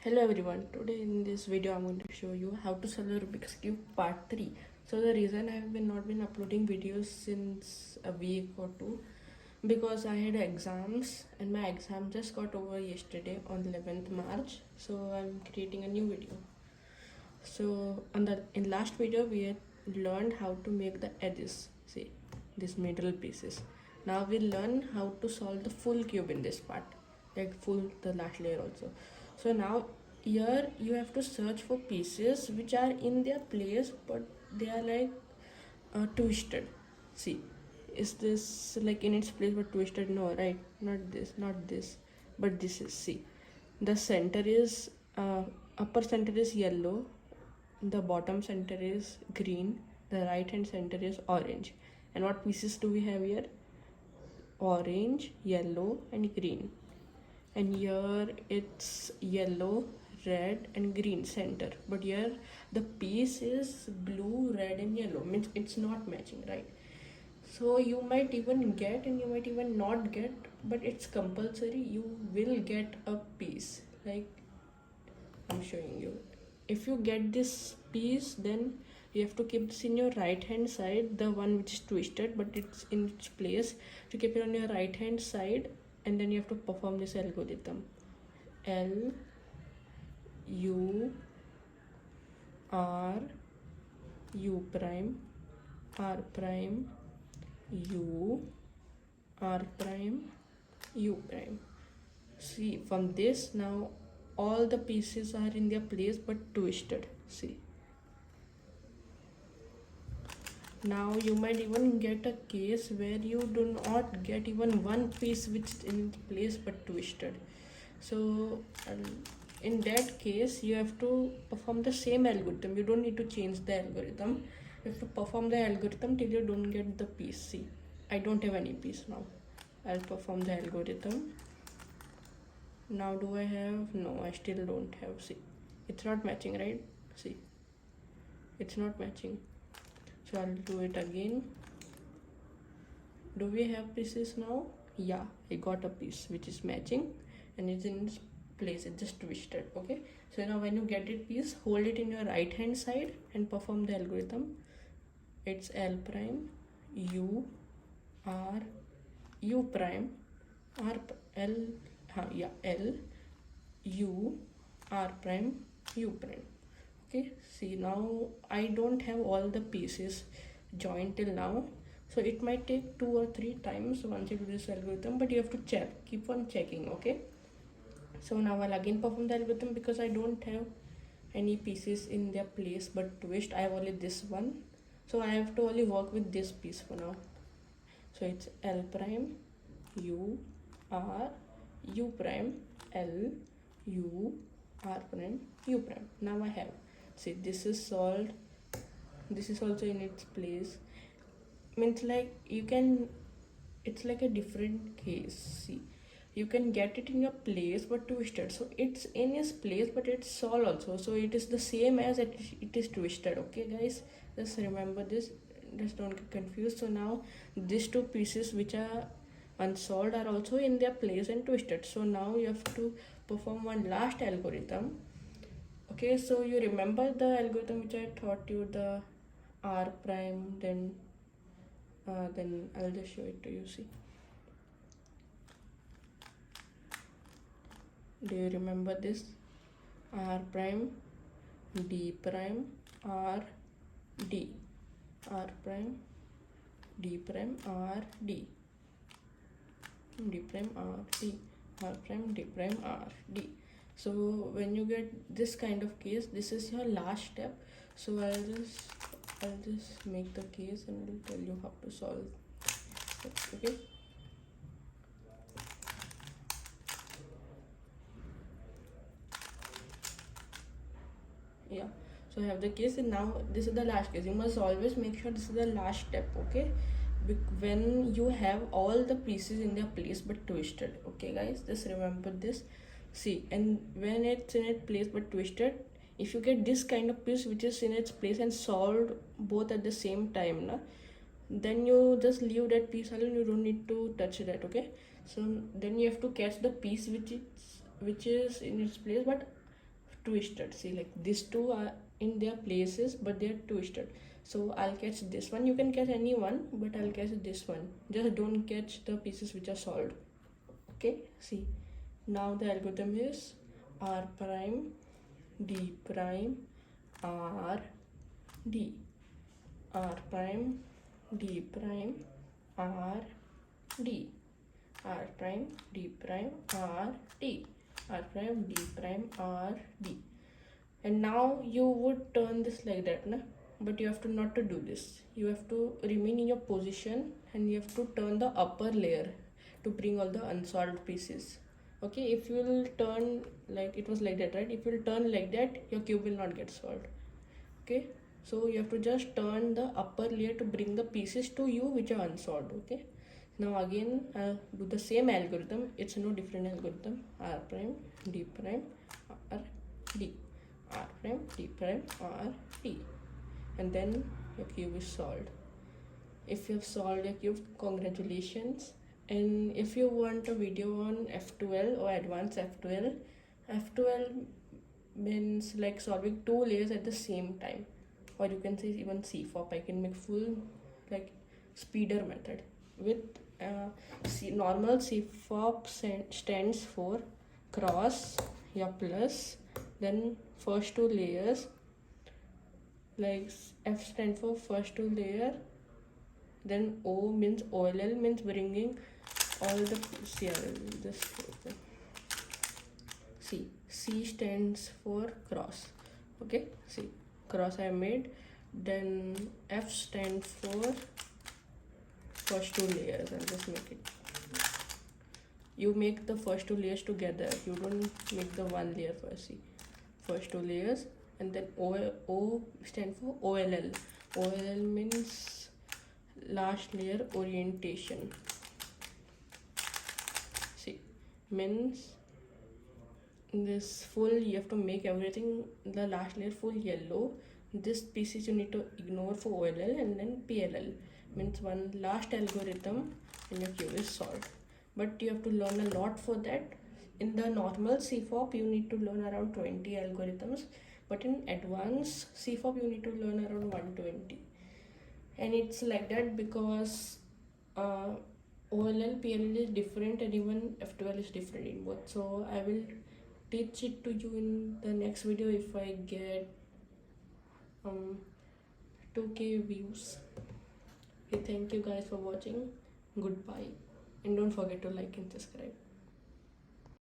Hello everyone, today in this video I'm going to show you how to solve the Rubik's Cube part 3. So the reason I have not been uploading videos since a week or two because I had exams and my exam just got over yesterday on 11th March. So I'm creating a new video. So in last video we had learned how to make the edges, see these middle pieces. Now we'll learn how to solve the full cube in this part, like full the last layer also. So now here you have to search for pieces which are in their place but they are like twisted. See, is this like in its place but twisted? No, right? Not this, but this is, see, the center is upper center is yellow, the bottom center is green, the right hand center is orange. And what pieces do we have here? Orange, yellow and green. And here it's yellow, red and green center, but here the piece is blue, red and yellow, means it's not matching, right? So you might even get and you might even not get, but it's compulsory you will get a piece. Like I'm showing you, if you get this piece, then you have to keep this in your right hand side, the one which is twisted but it's in its place, to keep it on your right hand side. And then you have to perform this algorithm: L U R U prime R prime U R prime U prime. See, from this now all the pieces are in their place but twisted. See, now you might even get a case where you do not get even one piece which is in place but twisted. So in that case you have to perform the same algorithm. You don't need to change the algorithm. You have to perform the algorithm till you don't get the piece. See, I don't have any piece now. I'll perform the algorithm. Now do I have? No, I still don't have. See, it's not matching, right? See, it's not matching. So I'll do it again. Do we have pieces now? Yeah, I got a piece which is matching and it's in its place. It's just twisted. Okay, so now when you get it piece, hold it in your right hand side and perform the algorithm. It's L prime U R U prime R L L U R prime U prime. Okay, see, now I don't have all the pieces joined till now, so it might take 2 or 3 times once you do this algorithm, but you have to check, keep on checking. Okay, so now I'll again perform the algorithm because I don't have any pieces in their place but twist. I have only this one, so I have to only work with this piece for now. So it's L prime U R U prime L U R prime U prime. Now I have, see, this is solved, this is also in its place. Means like you can, it's like a different case. See, you can get it in your place but twisted, so it's in its place but it's solved also, so it is the same as it is twisted. Okay guys, just remember this, just don't get confused. So now these two pieces which are unsolved are also in their place and twisted. So now you have to perform one last algorithm. Okay, so you remember the algorithm which I taught you, the R prime, then I'll just show it to you. See, do you remember this? R prime D prime R D, R prime D prime R D, D prime R D, R prime D prime R D. So when you get this kind of case, this is your last step. So I'll just make the case and I'll tell you how to solve it. Okay, yeah, so I have the case, and now this is the last case. You must always make sure this is the last step. Okay, when you have all the pieces in their place but twisted. Okay guys, just remember this. See, and when it's in its place but twisted, if you get this kind of piece which is in its place and solved both at the same time, then you just leave that piece alone. You don't need to touch that. Okay, so then you have to catch the piece which is in its place but twisted. See, like these two are in their places, but they're twisted. So I'll catch this one. You can catch any one, but I'll catch this one. Just don't catch the pieces which are solved. Okay, see, now the algorithm is r prime d prime r d, r prime d prime r d, r prime d prime r d, r prime d prime r d. And now you would turn this like that, na? But you have to not to do this. You have to remain in your position and you have to turn the upper layer to bring all the unsolved pieces. Okay, if you will turn like it was like that, right? If you will turn like that, your cube will not get solved. Okay, so you have to just turn the upper layer to bring the pieces to you which are unsolved. Okay, now again I'll do the same algorithm. It's no different algorithm. R prime d prime r d, r prime d prime r d, and then your cube is solved. If you have solved your cube, congratulations. And if you want a video on F12 or advanced F12, F12 means like solving two layers at the same time, or you can say even CFOP. I can make full like speeder method with normal CFOP stands for cross, yeah, plus, then first two layers, like F stands for first two layer, then O means OLL means bringing all the this C stands for cross. Okay, see, cross I made. Then F stands for first two layers. I'll just make it. You make the first two layers together. You don't make the one layer first. See, first two layers, and then O stands for OLL. OLL means last layer orientation. See, means this full, you have to make everything the last layer full yellow. This pieces you need to ignore for OLL, and then PLL means one last algorithm and your cube is solved. But you have to learn a lot for that. In the normal CFOP you need to learn around 20 algorithms, but in advanced CFOP you need to learn around 120. And it's like that because OLL, PLL is different, and even F12 is different in both. So I will teach it to you in the next video if I get 2k views. Okay, thank you guys for watching. Goodbye, and don't forget to like and subscribe.